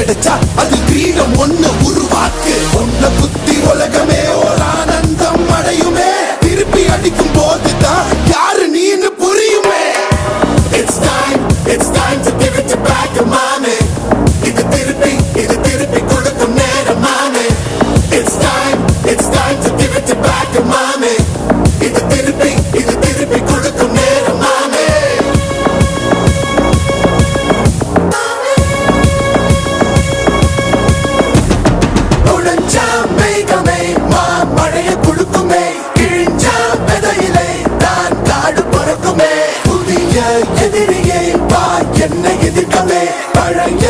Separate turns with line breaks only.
கிடைச்சா அது கிரீடம் ஒண்ணு உருவாக்கு. ஒன்ன குத்தி உலகமே ஒரு ஆனந்தம் அடையுமே. திருப்பி அடிக்கும் போதுதான் யாரு நீன்னு புரியுமே. It's time to give it back to mommy. இது திருப்பி கொடுக்கும் நேரம் மாமே. It's time to give it back to mommy. இது திருப்பி கொடுக்கும் நேரம் மாமே. உழைச்சா மேகமே மழைய கொடுக்குமே. கிழிஞ்சா விதையிலே தான் காடு பிறக்குமே. புதிய எதிரியை வா என்னை எதிர்க்கவே. பழைய